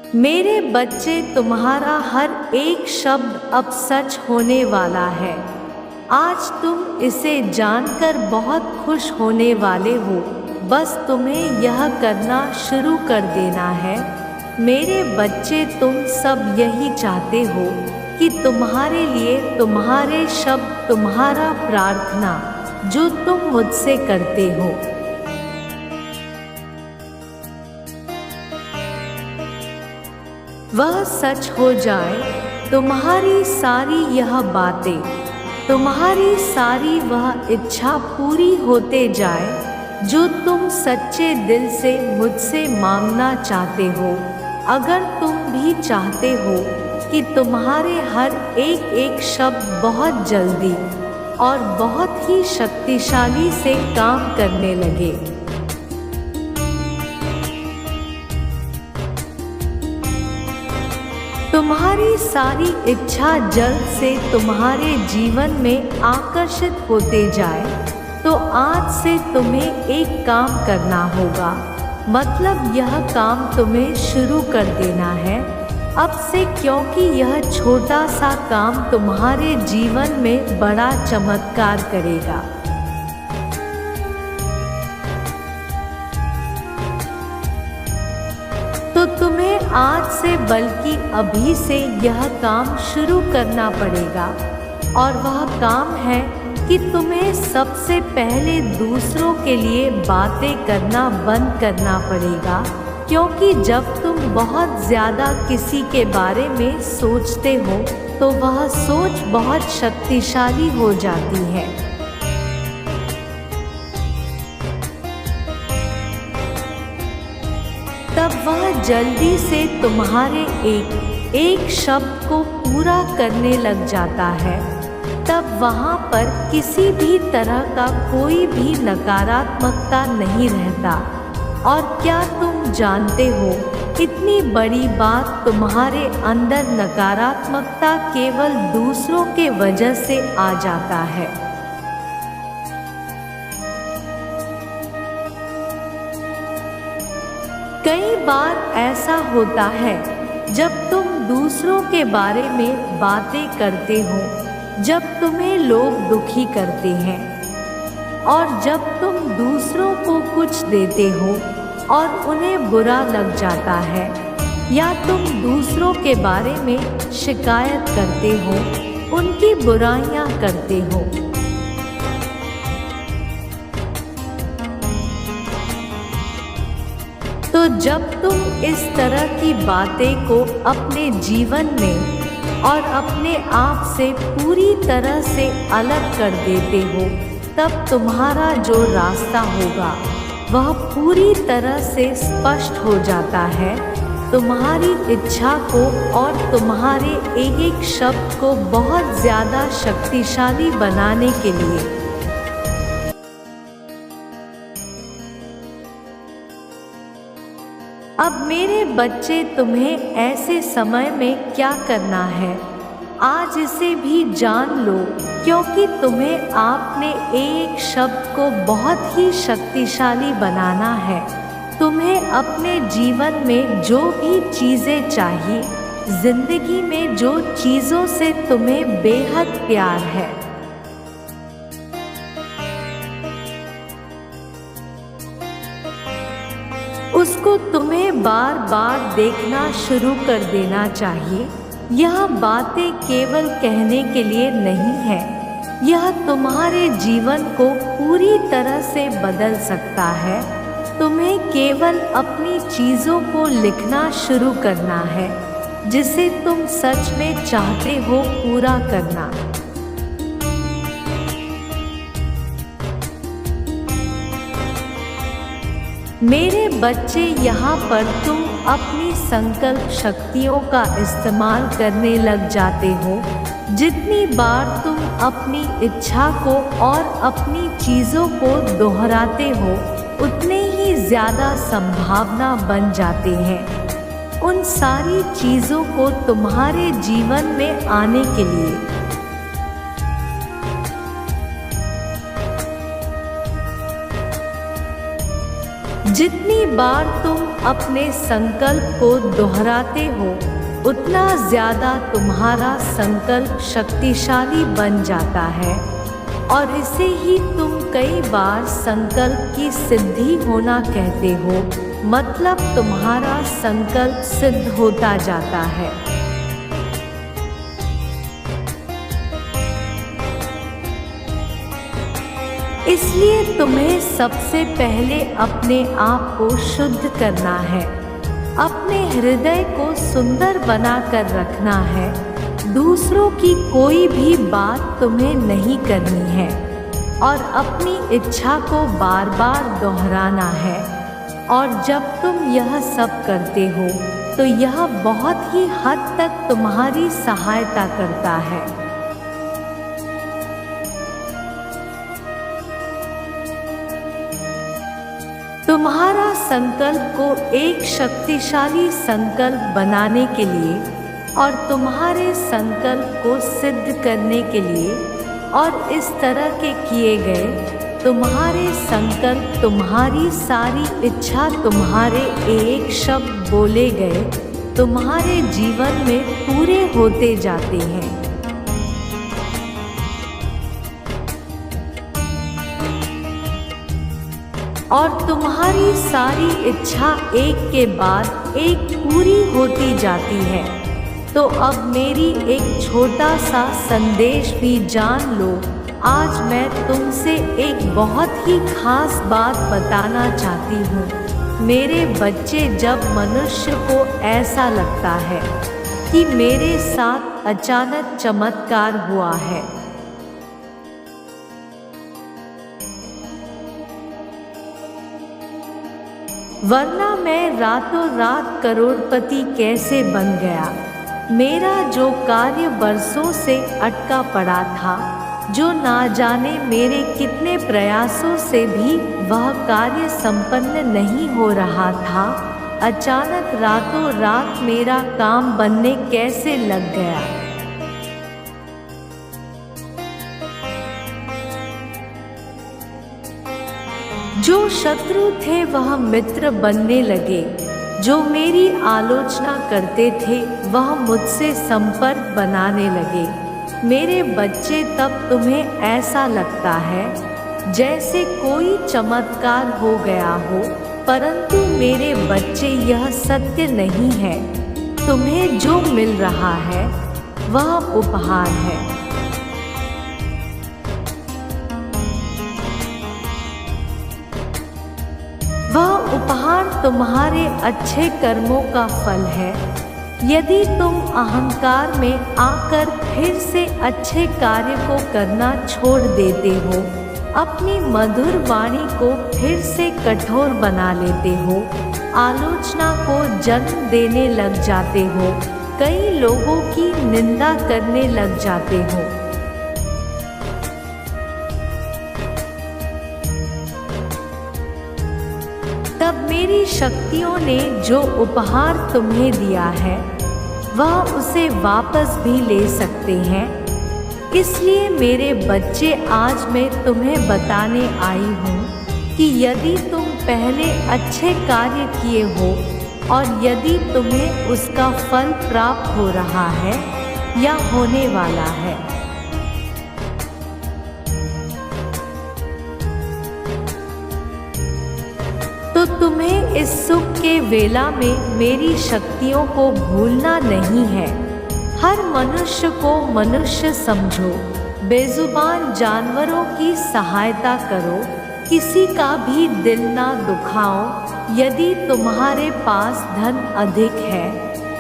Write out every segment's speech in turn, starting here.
मेरे बच्चे, तुम्हारा हर एक शब्द अब सच होने वाला है। आज तुम इसे जानकर बहुत खुश होने वाले हो। बस तुम्हें यह करना शुरू कर देना है। मेरे बच्चे, तुम सब यही चाहते हो कि तुम्हारे लिए तुम्हारे शब्द, तुम्हारा प्रार्थना जो तुम मुझसे करते हो, वह सच हो जाए। तुम्हारी सारी यह बातें, तुम्हारी सारी वह इच्छा पूरी होते जाए जो तुम सच्चे दिल से मुझसे मांगना चाहते हो। अगर तुम भी चाहते हो कि तुम्हारे हर एक शब्द बहुत जल्दी और बहुत ही शक्तिशाली से काम करने लगे, तुम्हारी सारी इच्छा जल्द से तुम्हारे जीवन में आकर्षित होते जाए, तो आज से तुम्हें एक काम करना होगा। मतलब यह काम तुम्हें शुरू कर देना है अब से, क्योंकि यह छोटा सा काम तुम्हारे जीवन में बड़ा चमत्कार करेगा। तो तुम्हें आज से, बल्कि अभी से यह काम शुरू करना पड़ेगा। और वह काम है कि तुम्हें सबसे पहले दूसरों के लिए बातें करना बंद करना पड़ेगा, क्योंकि जब तुम बहुत ज़्यादा किसी के बारे में सोचते हो तो वह सोच बहुत शक्तिशाली हो जाती है। तब वह जल्दी से तुम्हारे एक शब्द को पूरा करने लग जाता है। तब वहाँ पर किसी भी तरह का कोई भी नकारात्मकता नहीं रहता। और क्या तुम जानते हो, इतनी बड़ी बात, तुम्हारे अंदर नकारात्मकता केवल दूसरों के वजह से आ जाता है। कई बार ऐसा होता है जब तुम दूसरों के बारे में बातें करते हो, जब तुम्हें लोग दुखी करते हैं, और जब तुम दूसरों को कुछ देते हो और उन्हें बुरा लग जाता है, या तुम दूसरों के बारे में शिकायत करते हो, उनकी बुराइयां करते हो, तो जब तुम इस तरह की बातें को अपने जीवन में और अपने आप से पूरी तरह से अलग कर देते हो, तब तुम्हारा जो रास्ता होगा वह पूरी तरह से स्पष्ट हो जाता है। तुम्हारी इच्छा को और तुम्हारे एक शब्द को बहुत ज़्यादा शक्तिशाली बनाने के लिए। अब मेरे बच्चे, तुम्हें ऐसे समय में क्या करना है, आज इसे भी जान लो, क्योंकि तुम्हें अपने एक शब्द को बहुत ही शक्तिशाली बनाना है। तुम्हें अपने जीवन में जो भी चीज़ें चाहिए, जिंदगी में जो चीज़ों से तुम्हें बेहद प्यार है, उसको तुम्हें बार बार देखना शुरू कर देना चाहिए। यह बातें केवल कहने के लिए नहीं है, यह तुम्हारे जीवन को पूरी तरह से बदल सकता है। तुम्हें केवल अपनी चीज़ों को लिखना शुरू करना है, जिसे तुम सच में चाहते हो पूरा करना। मेरे बच्चे, यहाँ पर तुम अपनी संकल्प शक्तियों का इस्तेमाल करने लग जाते हो। जितनी बार तुम अपनी इच्छा को और अपनी चीज़ों को दोहराते हो, उतने ही ज़्यादा संभावना बन जाते हैं उन सारी चीज़ों को तुम्हारे जीवन में आने के लिए। जितनी बार तुम अपने संकल्प को दोहराते हो, उतना ज़्यादा तुम्हारा संकल्प शक्तिशाली बन जाता है और इसे ही तुम कई बार संकल्प की सिद्धि होना कहते हो। मतलब तुम्हारा संकल्प सिद्ध होता जाता है। इसलिए तुम्हें सबसे पहले अपने आप को शुद्ध करना है, अपने हृदय को सुंदर बनाकर रखना है। दूसरों की कोई भी बात तुम्हें नहीं करनी है और अपनी इच्छा को बार बार दोहराना है। और जब तुम यह सब करते हो तो यह बहुत ही हद तक तुम्हारी सहायता करता है। तुम्हारा संकल्प को एक शक्तिशाली संकल्प बनाने के लिए और तुम्हारे संकल्प को सिद्ध करने के लिए और इस तरह के किए गए तुम्हारे संकल्प, तुम्हारी सारी इच्छा, तुम्हारे एक शब्द बोले गए तुम्हारे जीवन में पूरे होते जाते हैं। और तुम्हारी सारी इच्छा एक के बाद एक पूरी होती जाती है। तो अब मेरी एक छोटा सा संदेश भी जान लो। आज मैं तुमसे एक बहुत ही खास बात बताना चाहती हूँ। मेरे बच्चे, जब मनुष्य को ऐसा लगता है कि मेरे साथ अचानक चमत्कार हुआ है, वरना मैं रातों रात करोड़पति कैसे बन गया। मेरा जो कार्य बरसों से अटका पड़ा था, जो ना जाने मेरे कितने प्रयासों से भी वह कार्य संपन्न नहीं हो रहा था, अचानक रातों रात मेरा काम बनने कैसे लग गया। जो शत्रु थे वह मित्र बनने लगे, जो मेरी आलोचना करते थे वह मुझसे संपर्क बनाने लगे। मेरे बच्चे, तब तुम्हें ऐसा लगता है जैसे कोई चमत्कार हो गया हो, परंतु मेरे बच्चे, यह सत्य नहीं है। तुम्हें जो मिल रहा है वह उपहार है। वह उपहार तुम्हारे अच्छे कर्मों का फल है। यदि तुम अहंकार में आकर फिर से अच्छे कार्य को करना छोड़ देते हो, अपनी मधुर वाणी को फिर से कठोर बना लेते हो, आलोचना को जन्म देने लग जाते हो, कई लोगों की निंदा करने लग जाते हो, तब मेरी शक्तियों ने जो उपहार तुम्हें दिया है वह उसे वापस भी ले सकते हैं। इसलिए मेरे बच्चे, आज मैं तुम्हें बताने आई हूँ कि यदि तुम पहले अच्छे कार्य किए हो और यदि तुम्हें उसका फल प्राप्त हो रहा है या होने वाला है, तो तुम्हें इस सुख के वेला में मेरी शक्तियों को भूलना नहीं है। हर मनुष्य को मनुष्य समझो, बेजुबान जानवरों की सहायता करो, किसी का भी दिल ना दुखाओ। यदि तुम्हारे पास धन अधिक है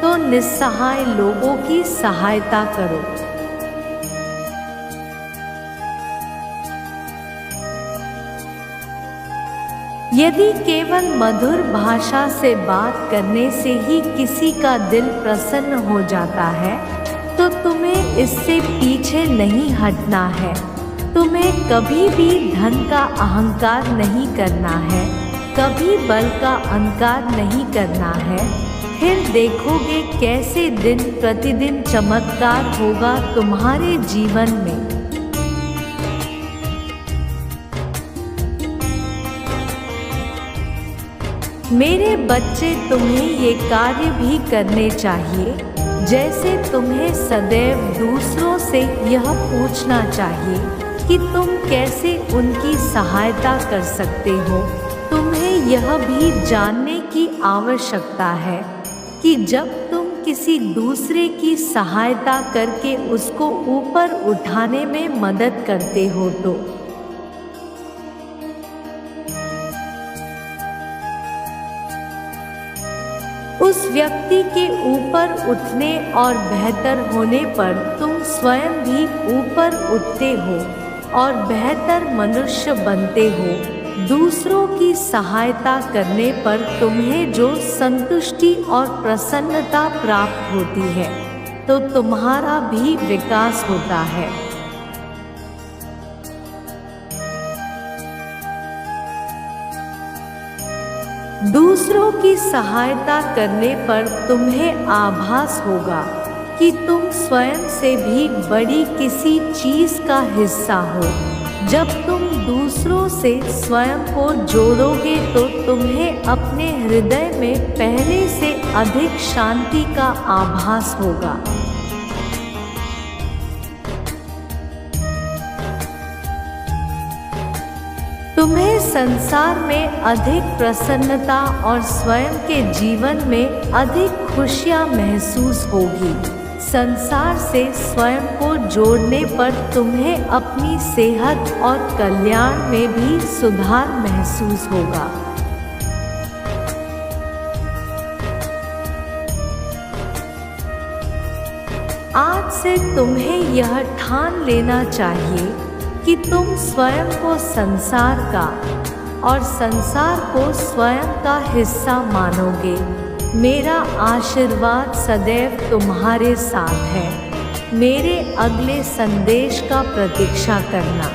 तो निस्सहाय लोगों की सहायता करो। यदि केवल मधुर भाषा से बात करने से ही किसी का दिल प्रसन्न हो जाता है तो तुम्हें इससे पीछे नहीं हटना है। तुम्हें कभी भी धन का अहंकार नहीं करना है, कभी बल का अहंकार नहीं करना है। फिर देखोगे कैसे दिन प्रतिदिन चमत्कार होगा तुम्हारे जीवन में। मेरे बच्चे, तुम्हें ये कार्य भी करने चाहिए, जैसे तुम्हें सदैव दूसरों से यह पूछना चाहिए कि तुम कैसे उनकी सहायता कर सकते हो। तुम्हें यह भी जानने की आवश्यकता है कि जब तुम किसी दूसरे की सहायता करके उसको ऊपर उठाने में मदद करते हो तो उस व्यक्ति के ऊपर उठने और बेहतर होने पर तुम स्वयं भी ऊपर उठते हो और बेहतर मनुष्य बनते हो। दूसरों की सहायता करने पर तुम्हें जो संतुष्टि और प्रसन्नता प्राप्त होती है तो तुम्हारा भी विकास होता है। दूसरों की सहायता करने पर तुम्हें आभास होगा कि तुम स्वयं से भी बड़ी किसी चीज का हिस्सा हो। जब तुम दूसरों से स्वयं को जोड़ोगे तो तुम्हें अपने हृदय में पहले से अधिक शांति का आभास होगा। तुम्हें संसार में अधिक प्रसन्नता और स्वयं के जीवन में अधिक खुशियाँ महसूस होगी। संसार से स्वयं को जोड़ने पर तुम्हें अपनी सेहत और कल्याण में भी सुधार महसूस होगा। आज से तुम्हें यह ठान लेना चाहिए कि तुम स्वयं को संसार का और संसार को स्वयं का हिस्सा मानोगे। मेरा आशीर्वाद सदैव तुम्हारे साथ है। मेरे अगले संदेश का प्रतीक्षा करना।